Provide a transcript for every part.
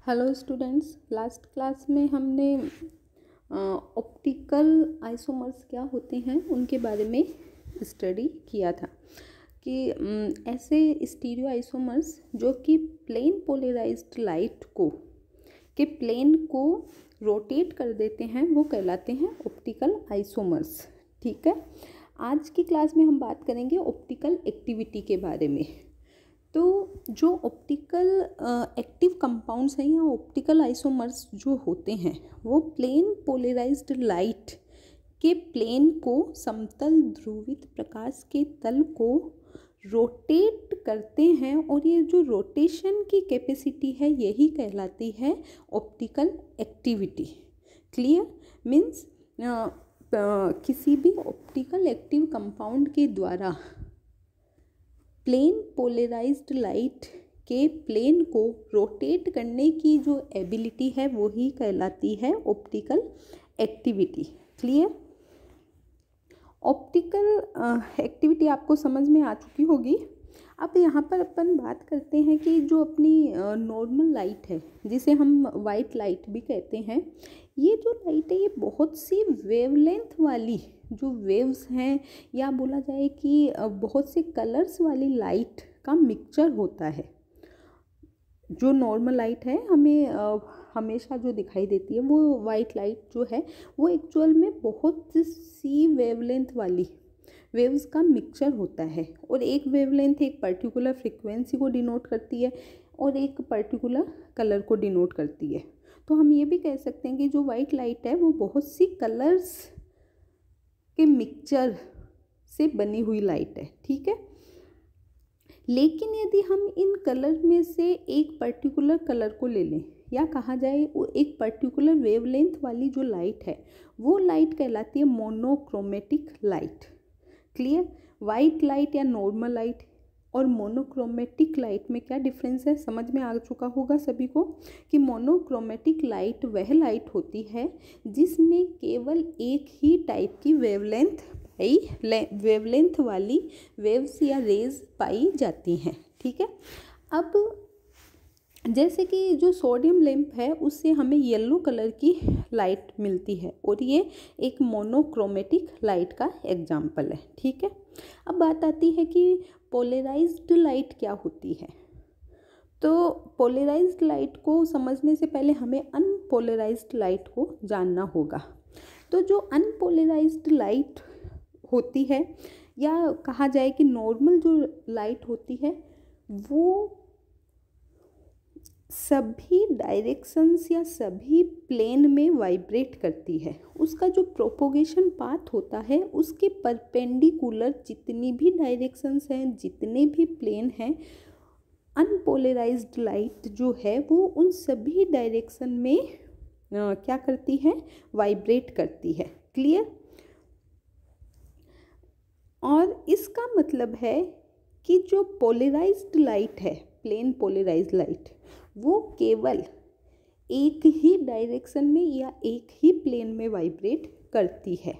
Hello students, last class में हमने optical isomers क्या होते हैं उनके बारे में स्टडी किया था कि ऐसे स्टीरियो आइसोमर्स जो कि प्लेन पोलराइज्ड लाइट के प्लेन को रोटेट कर देते हैं वो कहलाते हैं ऑप्टिकल आइसोमर्स। ठीक है, आज की क्लास में हम बात करेंगे ऑप्टिकल एक्टिविटी के बारे में। तो जो ऑप्टिकल एक्टिव कंपाउंड्स हैं या ऑप्टिकल आइसोमर्स जो होते हैं वो प्लेन पोलराइज्ड लाइट के प्लेन को समतल ध्रुवित प्रकाश के तल को रोटेट करते हैं और ये जो रोटेशन की कैपेसिटी है यही कहलाती है ऑप्टिकल एक्टिविटी। क्लियर? मीन्स किसी भी ऑप्टिकल एक्टिव कंपाउंड के द्वारा प्लेन पोलराइज्ड लाइट के प्लेन को रोटेट करने की जो एबिलिटी है वो ही कहलाती है optical activity. Clear? Optical activity आपको समझ में आ चुकी होगी। अब यहाँ पर अपन बात करते हैं कि जो अपनी नॉर्मल लाइट है जिसे हम वाइट लाइट भी कहते हैं, ये जो लाइट है ये बहुत सी वेवलेंथ वाली जो वेव्स हैं या बोला जाए कि बहुत से कलर्स वाली लाइट का मिक्सचर होता है। जो नॉर्मल लाइट है हमें हमेशा जो दिखाई देती है वो वाइट लाइट जो है वो एक्चुअल में बहुत सी वेवलेंथ वाली वेव्स का मिक्सचर होता है और एक वेवलेंथ एक पर्टिकुलर फ्रीक्वेंसी को डिनोट करती है और एक पर्टिकुलर कलर को डिनोट करती है। तो हम ये भी कह सकते हैं कि जो वाइट लाइट है वो बहुत सी कलर्स के मिक्सचर से बनी हुई लाइट है। ठीक है, लेकिन यदि हम इन कलर में से एक पर्टिकुलर कलर को ले लें या कहा जाए वो एक पर्टिकुलर वेवलेंथ वाली जो लाइट है वो लाइट कहलाती है monochromatic light. Clear? White light या नॉर्मल लाइट और मोनोक्रोमेटिक लाइट में क्या डिफरेंस है समझ में आ चुका होगा सभी को कि मोनोक्रोमेटिक लाइट वह लाइट होती है जिसमें केवल एक ही टाइप की वेवलेंथ वाली वेव्स या रेज पाई जाती हैं। ठीक है, अब जैसे कि जो सोडियम लैंप है उससे हमें येलो कलर की लाइट मिलती है और ये एक मोनोक्रोमेटिक लाइट का एग्जाम्पल है। ठीक है, अब बात आती है कि पोलराइज्ड लाइट क्या होती है। तो पोलराइज्ड लाइट को समझने से पहले हमें अनपोलराइज्ड लाइट को जानना होगा। तो जो अनपोलराइज्ड लाइट होती है या कहा जाए कि नॉर्मल जो लाइट होती है वो सभी डायरेक्शंस या सभी प्लेन में वाइब्रेट करती है। उसका जो प्रोपोगेशन पाथ होता है उसके परपेंडिकुलर जितनी भी डायरेक्शंस हैं जितने भी प्लेन हैं अनपोलराइज्ड लाइट जो है वो उन सभी डायरेक्शन में क्या करती है, वाइब्रेट करती है। क्लियर? और इसका मतलब है कि जो पोलराइज्ड लाइट है प्लेन पोलराइज्ड लाइट वो केवल एक ही डायरेक्शन में या एक ही प्लेन में वाइब्रेट करती है,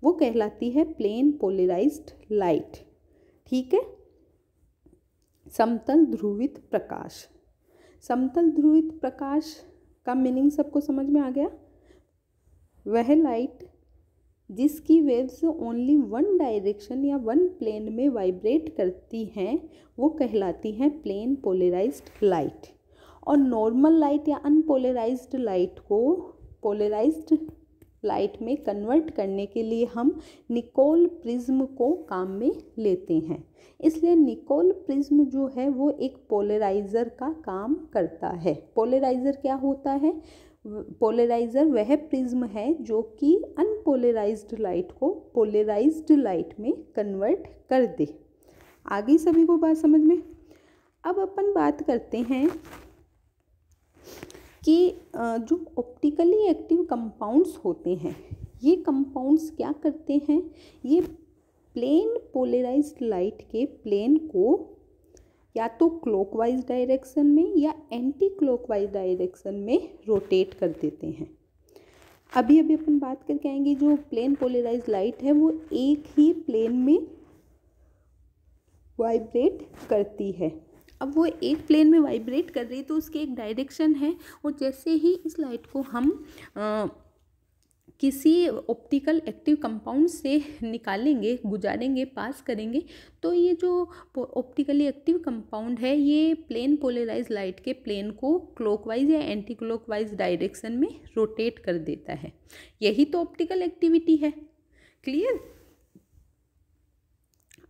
वो कहलाती है प्लेन पोलराइज्ड लाइट। ठीक है, समतल ध्रुवित प्रकाश। समतल ध्रुवित प्रकाश का मीनिंग सबको समझ में आ गया? वह लाइट जिसकी वेव्स ओनली वन डायरेक्शन या वन प्लेन में वाइब्रेट करती हैं वो कहलाती हैं प्लेन पोलराइज्ड लाइट। और नॉर्मल लाइट या अनपोलराइज्ड लाइट को पोलराइज्ड लाइट में कन्वर्ट करने के लिए हम निकोल प्रिज्म को काम में लेते हैं। इसलिए निकोल प्रिज्म जो है वो एक पोलराइज़र का काम करता है। पोलराइज़र क्या होता है? पोलराइज़र वह प्रिज्म है जो कि अनपोलराइज्ड लाइट को पोलराइज्ड लाइट में कन्वर्ट कर दे। आ गई सभी को बात समझ में? अब अपन बात करते हैं कि जो ऑप्टिकली एक्टिव कंपाउंड्स होते हैं ये कंपाउंड्स क्या करते हैं, ये प्लेन पोलराइज्ड लाइट के प्लेन को या तो क्लॉकवाइज डायरेक्शन में या एंटी क्लॉकवाइज डायरेक्शन में रोटेट कर देते हैं। अभी अपन बात करके आएंगे जो प्लेन पोलराइज्ड लाइट है वो एक ही प्लेन में वाइब्रेट करती है। अब वो एक प्लेन में वाइब्रेट कर रही है तो उसकी एक डायरेक्शन है, और जैसे ही इस लाइट को हम किसी ऑप्टिकल एक्टिव कंपाउंड से निकालेंगे, गुजारेंगे, पास करेंगे, तो ये जो ऑप्टिकली एक्टिव कंपाउंड है ये प्लेन पोलराइज लाइट के प्लेन को क्लॉकवाइज या एंटी क्लॉकवाइज डायरेक्शन में रोटेट कर देता है। यही तो ऑप्टिकल एक्टिविटी है। क्लियर?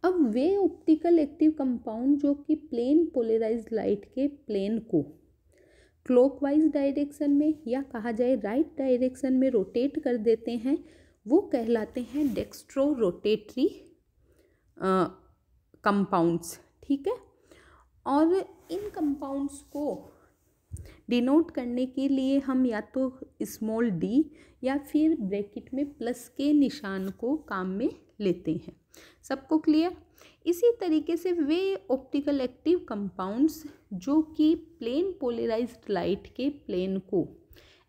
अब वे ऑप्टिकल एक्टिव कंपाउंड जो कि प्लेन पोलराइज लाइट के प्लेन को क्लॉकवाइज डायरेक्शन में या कहा जाए राइट डायरेक्शन में रोटेट कर देते हैं, वो कहलाते हैं डेक्स्ट्रो रोटेटरी कंपाउंड्स। ठीक है, और इन कंपाउंड्स को डिनोट करने के लिए हम या तो स्मॉल डी या फिर ब्रैकेट में प्लस के निशान को काम में लेते हैं। सबको क्लियर? इसी तरीके से वे ऑप्टिकल एक्टिव कंपाउंड्स जो कि प्लेन पोलराइज्ड लाइट के प्लेन को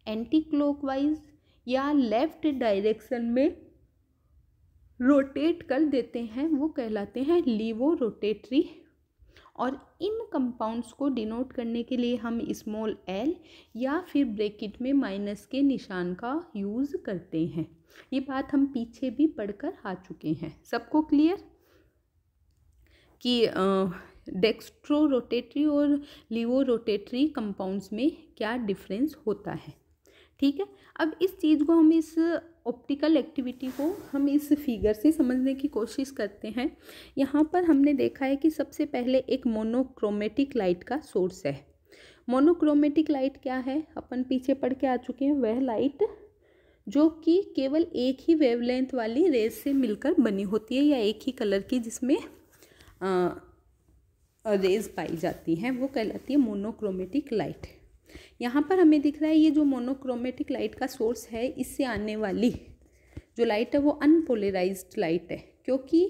एंटी क्लॉकवाइज या लेफ्ट डायरेक्शन में रोटेट कर देते हैं, वो कहलाते हैं लीवो रोटेटरी। और इन कंपाउंड्स को डिनोट करने के लिए हम स्मॉल एल या फिर ब्रैकेट में माइनस के निशान का यूज़ करते हैं। ये बात हम पीछे भी पढ़कर आ चुके हैं। सबको क्लियर कि डेक्स्ट्रो रोटेटरी और लीवो रोटेटरी कंपाउंड्स में क्या डिफरेंस होता है। ठीक है, अब इस चीज़ को हम इस ऑप्टिकल एक्टिविटी को हम इस फिगर से समझने की कोशिश करते हैं। यहाँ पर हमने देखा है कि सबसे पहले एक मोनोक्रोमेटिक लाइट का सोर्स है। मोनोक्रोमेटिक लाइट क्या है, अपन पीछे पढ़ के आ चुके हैं। वह लाइट जो कि केवल एक ही वेवलेंथ वाली रेज से मिलकर बनी होती है या एक ही कलर की जिसमें रेज पाई जाती हैं, वो कहलाती है मोनोक्रोमेटिक लाइट। यहाँ पर हमें दिख रहा है ये जो मोनोक्रोमेटिक लाइट का सोर्स है, इससे आने वाली जो लाइट है वो अनपोलराइज्ड लाइट है, क्योंकि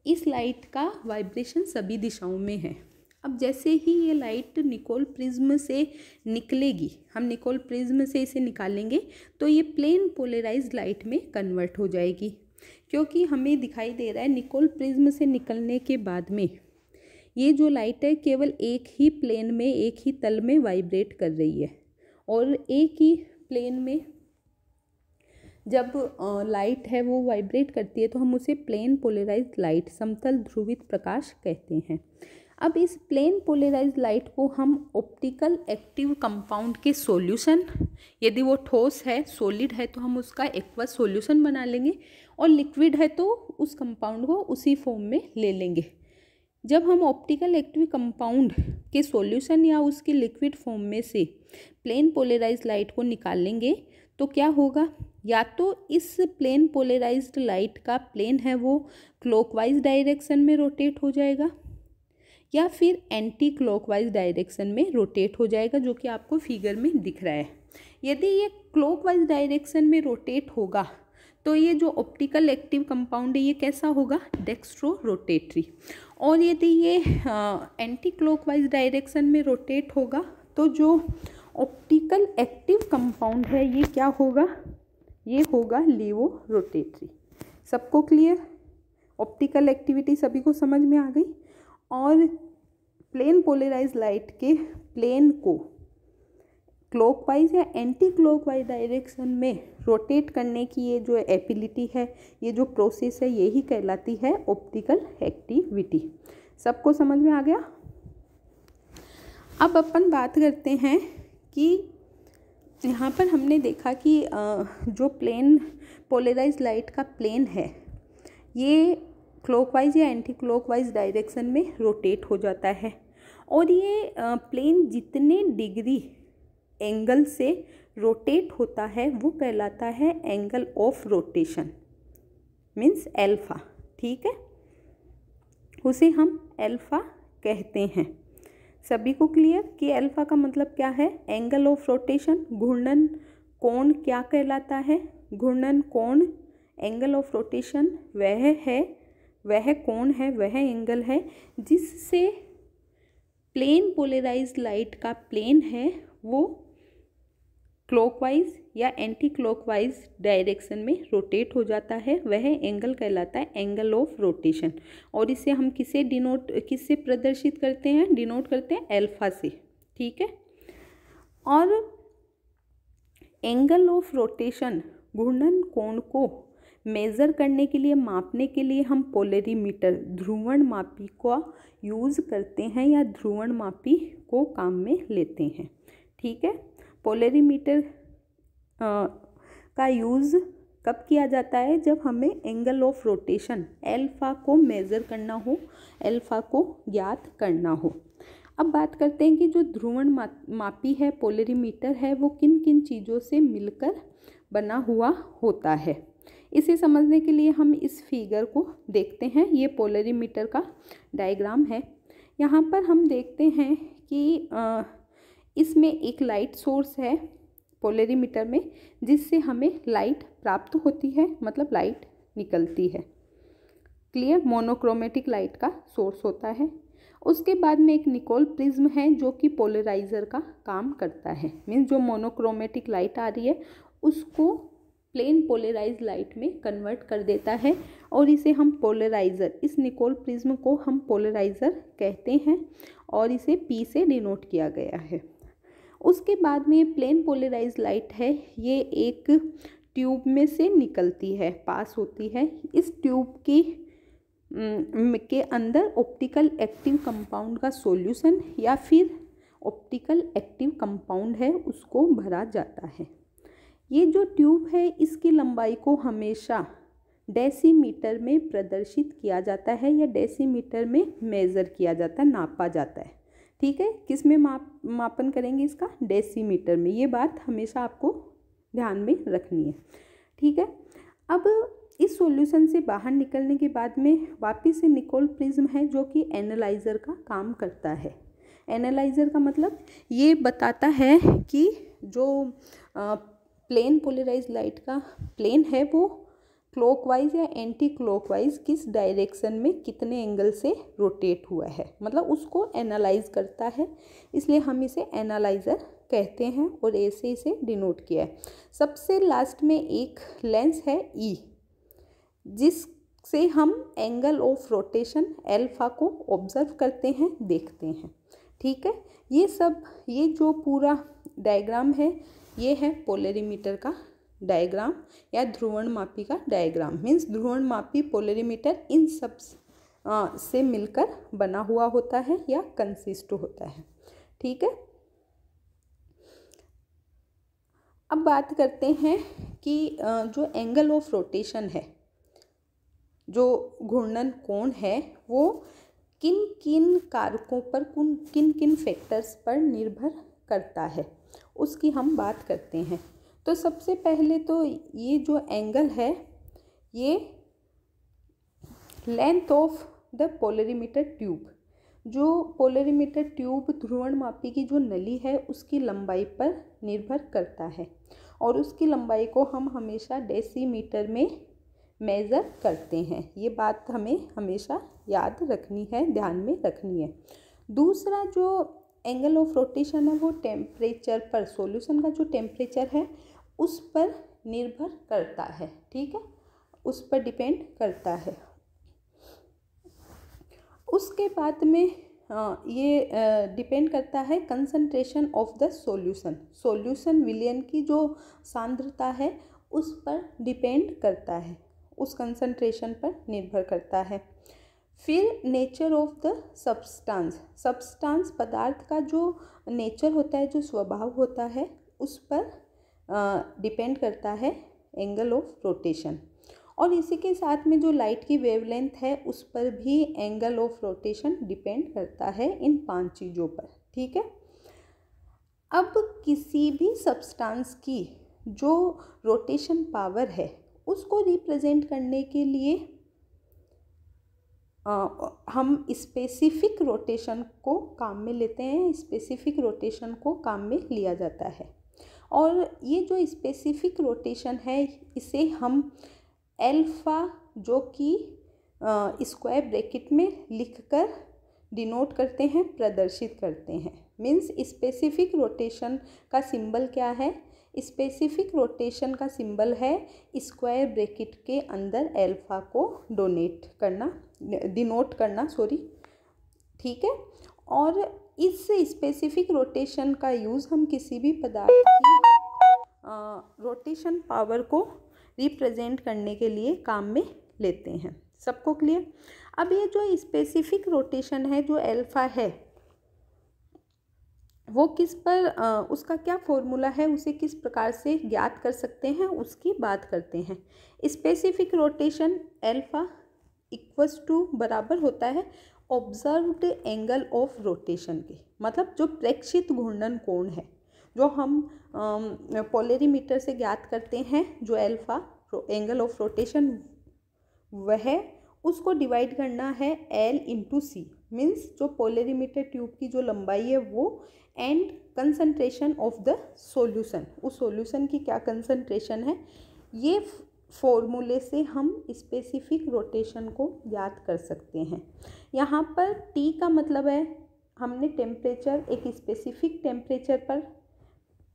इस लाइट का वाइब्रेशन सभी दिशाओं में है। अब जैसे ही ये लाइट निकोल प्रिज्म से निकलेगी, हम निकोल प्रिज्म से इसे निकालेंगे तो ये प्लेन पोलराइज्ड लाइट में कन्वर्ट हो जाएगी, क्योंकि हमें दिखाई दे रहा है निकोल प्रिज्म से निकलने के बाद में ये जो लाइट है केवल एक ही प्लेन में, एक ही तल में वाइब्रेट कर रही है। और एक ही प्लेन में जब लाइट है वो वाइब्रेट करती है तो हम उसे प्लेन पोलराइज्ड लाइट, समतल ध्रुवित प्रकाश कहते हैं। अब इस प्लेन पोलराइज्ड लाइट को हम ऑप्टिकल एक्टिव कंपाउंड के सॉल्यूशन, यदि वो ठोस है, सॉलिड है तो हम उसका एक्वस सॉल्यूशन बना लेंगे, और लिक्विड है तो उस कंपाउंड को उसी फॉर्म में ले लेंगे। जब हम ऑप्टिकल एक्टिव कंपाउंड के सॉल्यूशन या उसकी लिक्विड फॉर्म में से प्लेन पोलराइज्ड लाइट को निकालेंगे तो क्या होगा, या तो इस प्लेन पोलराइज्ड लाइट का प्लेन है वो क्लॉकवाइज डायरेक्शन में रोटेट हो जाएगा या फिर एंटी क्लॉकवाइज डायरेक्शन में रोटेट हो जाएगा, जो कि आपको फिगर में दिख रहा है। यदि ये क्लॉकवाइज डायरेक्शन में रोटेट होगा तो ये जो ऑप्टिकल एक्टिव कंपाउंड है ये कैसा होगा, डेक्स्ट्रो रोटेटरी। और यदि ये एंटी क्लॉकवाइज डायरेक्शन में रोटेट होगा तो जो ऑप्टिकल एक्टिव कंपाउंड है ये क्या होगा, ये होगा लीवो रोटेटरी। सबको क्लियर? ऑप्टिकल एक्टिविटी सभी को समझ में आ गई। और प्लेन पोलराइज लाइट के प्लेन को क्लॉकवाइज या एंटी क्लॉकवाइज डायरेक्शन में रोटेट करने की ये जो एबिलिटी है, ये जो प्रोसेस है, यही कहलाती है ऑप्टिकल एक्टिविटी। सबको समझ में आ गया? अब अपन बात करते हैं कि यहाँ पर हमने देखा कि जो प्लेन पोलराइज लाइट का प्लेन है ये क्लॉकवाइज या एंटी क्लॉकवाइज डायरेक्शन में रोटेट हो जाता है, और ये प्लेन जितने डिग्री एंगल से रोटेट होता है वो कहलाता है angle of rotation, means alpha. ठीक है, उसे हम एल्फा कहते हैं। सभी को क्लियर कि एल्फा का मतलब क्या है, एंगल ऑफ रोटेशन। घूर्णन कोण क्या कहलाता है, घूर्णन कोण। एंगल ऑफ रोटेशन वह कोण है, वह एंगल है जिससे प्लेन पोलराइज्ड लाइट का प्लेन है वो क्लॉकवाइज या एंटी क्लॉकवाइज डायरेक्शन में रोटेट हो जाता है, वह एंगल कहलाता है एंगल ऑफ रोटेशन। और इसे हम किससे प्रदर्शित करते हैं, डिनोट करते हैं अल्फा से, ठीक है। और एंगल ऑफ रोटेशन घूर्णन कोण को मेज़र करने के लिए, मापने के लिए हम पोलरीमीटर ध्रुवण मापी का यूज़ करते हैं या ध्रुवण मापी को काम में लेते हैं, ठीक है। पोलरीमीटर का यूज़ कब किया जाता है, जब हमें एंगल ऑफ रोटेशन अल्फा को मेज़र करना हो, अल्फा को ज्ञात करना हो। अब बात करते हैं कि जो ध्रुवण मापी है, पोलरीमीटर है, वो किन किन चीज़ों से मिलकर बना हुआ होता है। इसे समझने के लिए हम इस फिगर को देखते हैं। ये पोलरीमीटर का डायग्राम है। यहाँ पर हम देखते हैं कि इसमें एक लाइट सोर्स है पोलरीमीटर में, जिससे हमें लाइट प्राप्त होती है, मतलब लाइट निकलती है। क्लियर, मोनोक्रोमेटिक लाइट का सोर्स होता है। उसके बाद में एक निकोल प्रिज्म है जो कि पोलराइज़र का काम करता है। मीन्स जो मोनोक्रोमेटिक लाइट आ रही है उसको प्लेन पोलराइज लाइट में कन्वर्ट कर देता है, और इसे हम पोलराइज़र, इस निकोल प्रिज्म को हम पोलराइज़र कहते हैं, और इसे P से डिनोट किया गया है। उसके बाद में प्लेन पोलराइज लाइट है, ये एक ट्यूब में से निकलती है, पास होती है। इस ट्यूब के अंदर ऑप्टिकल एक्टिव कंपाउंड का सॉल्यूशन या फिर ऑप्टिकल एक्टिव कंपाउंड है उसको भरा जाता है। ये जो ट्यूब है इसकी लंबाई को हमेशा डेसीमीटर में प्रदर्शित किया जाता है या डेसीमीटर में मेज़र किया जाता है, नापा जाता है, ठीक है। किस में मापन करेंगे इसका, डेसीमीटर में। ये बात हमेशा आपको ध्यान में रखनी है, ठीक है। अब इस सॉल्यूशन से बाहर निकलने के बाद में वापस से निकोल प्रिज्म है जो कि एनालाइज़र का काम करता है। एनालाइज़र का मतलब ये बताता है कि जो प्लेन पोलराइज लाइट का प्लेन है वो क्लॉकवाइज या एंटी क्लॉकवाइज किस डायरेक्शन में कितने एंगल से रोटेट हुआ है, मतलब उसको एनालाइज करता है, इसलिए हम इसे एनालाइज़र कहते हैं और ऐसे इसे डिनोट किया है। सबसे लास्ट में एक लेंस है ई, जिससे हम एंगल ऑफ रोटेशन अल्फा को ऑब्जर्व करते हैं, देखते हैं, ठीक है। ये जो पूरा डायग्राम है ये है पोलरीमीटर का डायग्राम या ध्रुवण मापी का डायग्राम। मीन्स ध्रुवण मापी, पोलरीमीटर, इन सब से मिलकर बना हुआ होता है या कंसिस्ट होता है, ठीक है। अब बात करते हैं कि जो एंगल ऑफ रोटेशन है, जो घूर्णन कोण है, वो किन किन कारकों पर, किन किन फैक्टर्स पर निर्भर करता है, उसकी हम बात करते हैं। तो सबसे पहले तो ये जो एंगल है ये length of the polarimeter tube, जो पोलरीमीटर ट्यूब ध्रुवण मापी की जो नली है उसकी लंबाई पर निर्भर करता है, और उसकी लंबाई को हम हमेशा डेसीमीटर में मेज़र करते हैं। ये बात हमें हमेशा याद रखनी है, ध्यान में रखनी है। दूसरा जो एंगल ऑफ रोटेशन है वो टेम्परेचर पर, सॉल्यूशन का जो टेम्परेचर है उस पर निर्भर करता है, ठीक है, उस पर डिपेंड करता है। उसके बाद में ये डिपेंड करता है concentration of the solution, solution विलयन की जो सांद्रता है उस पर डिपेंड करता है, उस कंसंट्रेशन पर निर्भर करता है। फिर नेचर ऑफ द सब्सटेंस, पदार्थ का जो नेचर होता है, जो स्वभाव होता है, उस पर डिपेंड करता है एंगल ऑफ रोटेशन। और इसी के साथ में जो लाइट की वेवलेंथ है उस पर भी एंगल ऑफ रोटेशन डिपेंड करता है, इन 5 चीज़ों पर, ठीक है। अब किसी भी सब्सटेंस की जो रोटेशन पावर है उसको रिप्रेजेंट करने के लिए हम स्पेसिफिक रोटेशन को काम में लेते हैं, स्पेसिफिक रोटेशन को काम में लिया जाता है। और ये जो स्पेसिफिक रोटेशन है इसे हम अल्फा, जो कि स्क्वायर ब्रैकेट में लिखकर डिनोट करते हैं, प्रदर्शित करते हैं। मीन्स स्पेसिफिक रोटेशन का सिंबल क्या है, स्पेसिफिक रोटेशन का सिंबल है स्क्वायर ब्रैकेट के अंदर अल्फा को डिनोट करना, ठीक है। और इस स्पेसिफिक रोटेशन का यूज़ हम किसी भी पदार्थ की रोटेशन पावर को रिप्रेजेंट करने के लिए काम में लेते हैं। सबको क्लियर? अब ये जो स्पेसिफिक रोटेशन है, जो अल्फा है, वो किस पर उसका क्या फॉर्मूला है, उसे किस प्रकार से ज्ञात कर सकते हैं, उसकी बात करते हैं। Specific rotation alpha equals to बराबर होता है ऑब्जर्व्ड एंगल ऑफ रोटेशन के, मतलब जो प्रेक्षित घूर्णन कोण है, जो हम पोलरीमीटर से ज्ञात करते हैं, जो अल्फा एंगल ऑफ रोटेशन, वह उसको डिवाइड करना है L इंटू सी, मीन्स जो पोलरीमीटर ट्यूब की जो लंबाई है वो, and concentration of the solution, उस सॉल्यूशन की क्या कंसंट्रेशन है। ये फॉर्मूले से हम स्पेसिफिक रोटेशन को याद कर सकते हैं। यहाँ पर T का मतलब है हमने टेम्परेचर, एक स्पेसिफिक टेम्परेचर पर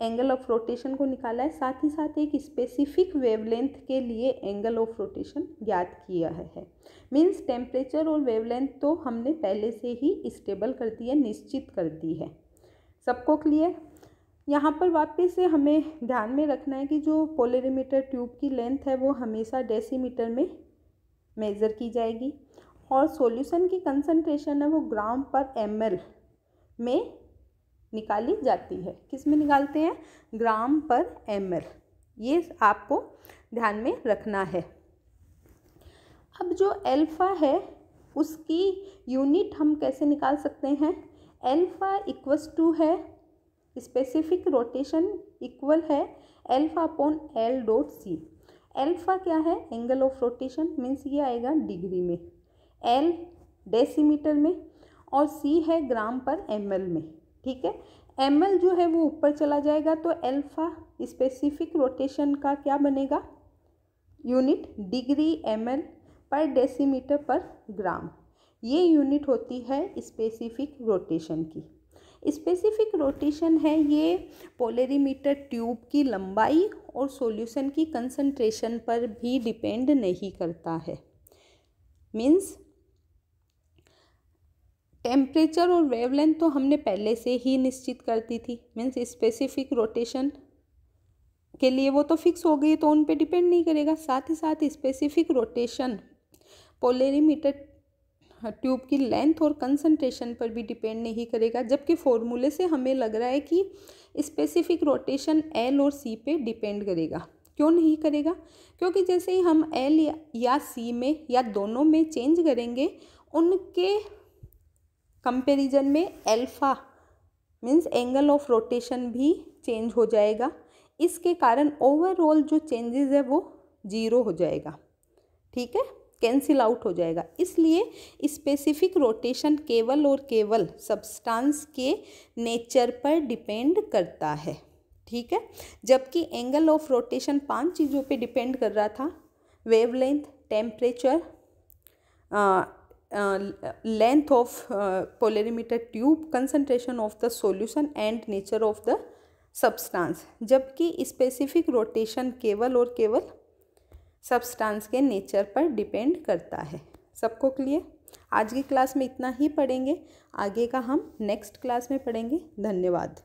एंगल ऑफ रोटेशन को निकाला है, साथ ही साथ एक स्पेसिफिक वेवलेंथ के लिए एंगल ऑफ रोटेशन ज्ञात किया है। मीन्स टेम्परेचर और वेवलेंथ तो हमने पहले से ही स्टेबल कर दी है, निश्चित कर दी है। सबको क्लियर? यहाँ पर वापस से हमें ध्यान में रखना है कि जो पोलरीमीटर ट्यूब की लेंथ है वो हमेशा डेसीमीटर में मेज़र की जाएगी, और सॉल्यूशन की कंसंट्रेशन है वो ग्राम पर ml में निकाली जाती है। किस में निकालते हैं? ग्राम पर ml। ये आपको ध्यान में रखना है। अब जो अल्फा है उसकी यूनिट हम कैसे निकाल सकते हैं? अल्फा इक्वल्स टू है स्पेसिफिक रोटेशन इक्वल है alpha upon L dot C. अल्फा क्या है? एंगल ऑफ रोटेशन, मीन्स ये आएगा डिग्री में, L डेसीमीटर में, और C है ग्राम पर ml में, ठीक है। ml जो है वो ऊपर चला जाएगा तो अल्फा स्पेसिफिक रोटेशन का क्या बनेगा? यूनिट डिग्री ml पर डेसीमीटर पर ग्राम। ये यूनिट होती है स्पेसिफिक रोटेशन की। स्पेसिफिक रोटेशन है ये पोलरीमीटर ट्यूब की लंबाई और सॉल्यूशन की कंसंट्रेशन पर भी डिपेंड नहीं करता है। मीन्स टेम्परेचर और वेवलेंथ तो हमने पहले से ही निश्चित कर दी थी, मीन्स स्पेसिफिक रोटेशन के लिए वो तो फिक्स हो गई, तो उन पे डिपेंड नहीं करेगा। साथ ही साथ स्पेसिफिक रोटेशन पोलरीमीटर ट्यूब की लेंथ और कंसंट्रेशन पर भी डिपेंड नहीं करेगा, जबकि फॉर्मूले से हमें लग रहा है कि स्पेसिफिक रोटेशन L और C पे डिपेंड करेगा। क्यों नहीं करेगा? क्योंकि जैसे ही हम L या C में या दोनों में चेंज करेंगे, उनके कंपैरिजन में alpha means angle of rotation भी चेंज हो जाएगा। इसके कारण ओवरऑल जो चेंजेस है वो 0 हो जाएगा, ठीक है, कैंसिल आउट हो जाएगा। इसलिए स्पेसिफिक रोटेशन केवल और केवल सब्सटेंस के नेचर पर डिपेंड करता है, ठीक है। जबकि एंगल ऑफ रोटेशन 5 चीज़ों पे डिपेंड कर रहा था: wavelength, temperature, length of polarimeter tube, concentration of the solution and nature of the substance. जबकि स्पेसिफिक रोटेशन केवल और केवल सब्सटेंस के नेचर पर डिपेंड करता है। सबको क्लियर? आज की क्लास में इतना ही पढ़ेंगे, आगे का हम नेक्स्ट क्लास में पढ़ेंगे। धन्यवाद।